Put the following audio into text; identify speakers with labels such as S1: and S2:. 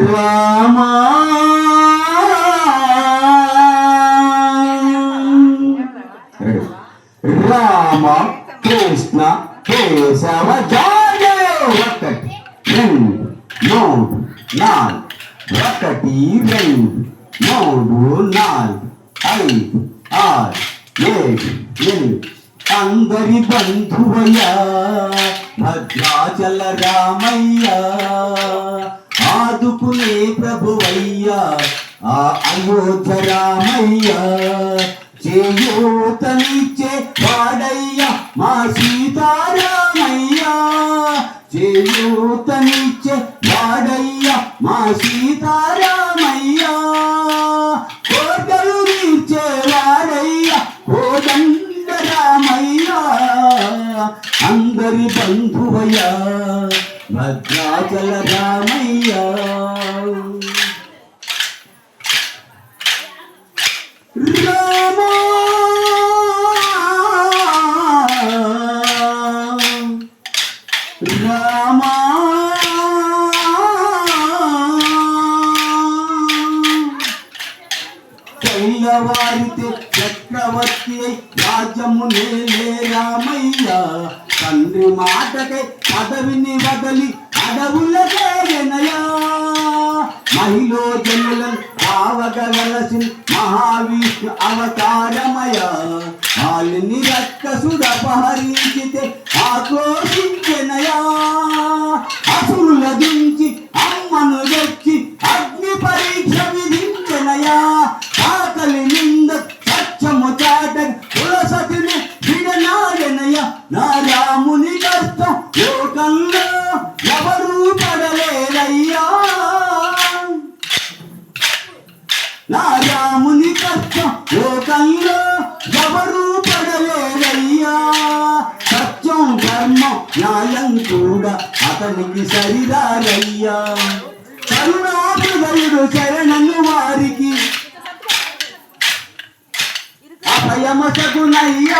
S1: రామా రామ కృష్ణ కేశవ జయ ఒకటి రెండు మూడు నాలుగు ఒకటి రెండు మూడు నాలుగు ఐదు ఆరు ఏడు ఎనిమిది అందరి బంధువయ్యా భద్రాచల రామయ్య ఆదుకునే ప్రభువయ్యా ఆ అయోధ్య రామయ్య చేయూతనిచ్చే వాడయ్యా మా సీతారామయ్యా చేయూతనిచ్చే వాడయ్యా మా సీతారామయ్యా కోటలు తీర్చే వాడయ్యా కోదండ రామయ్యా అందరి బంధువయ్యా భద్రాచల రామయ్యా రామా రామా కైలవారితే చక్రవర్తి రాజ్యము నేలే రామయ్య తండ్రి మాటకై పదవిని వదలి అడవులకే వినయా మహిళ జనులను కావగలసిన మహావిష్ణు అవతారమయ వాళ్ళని రక్కసుడపహరించితే ఆక్రోశించెనయా అసురుల దించి అమ్మను తెచ్చి అగ్ని పరీక్ష విధించెనయా ఆకలి నింద సత్యము చాట తులసతిని విడనాడెనయ నా రాముని కష్టం లోకంలో ఎవరూ పడలేరయ్యా నా రాముని కష్టం లోకంలో ఎవరూ పడలేరయ్యా సత్యం ధర్మం న్యాయం కూడా అతనికి సరిదారయ్యా కరుణాహృదయుడు శరణను వారికి అభయమసగునయ్యా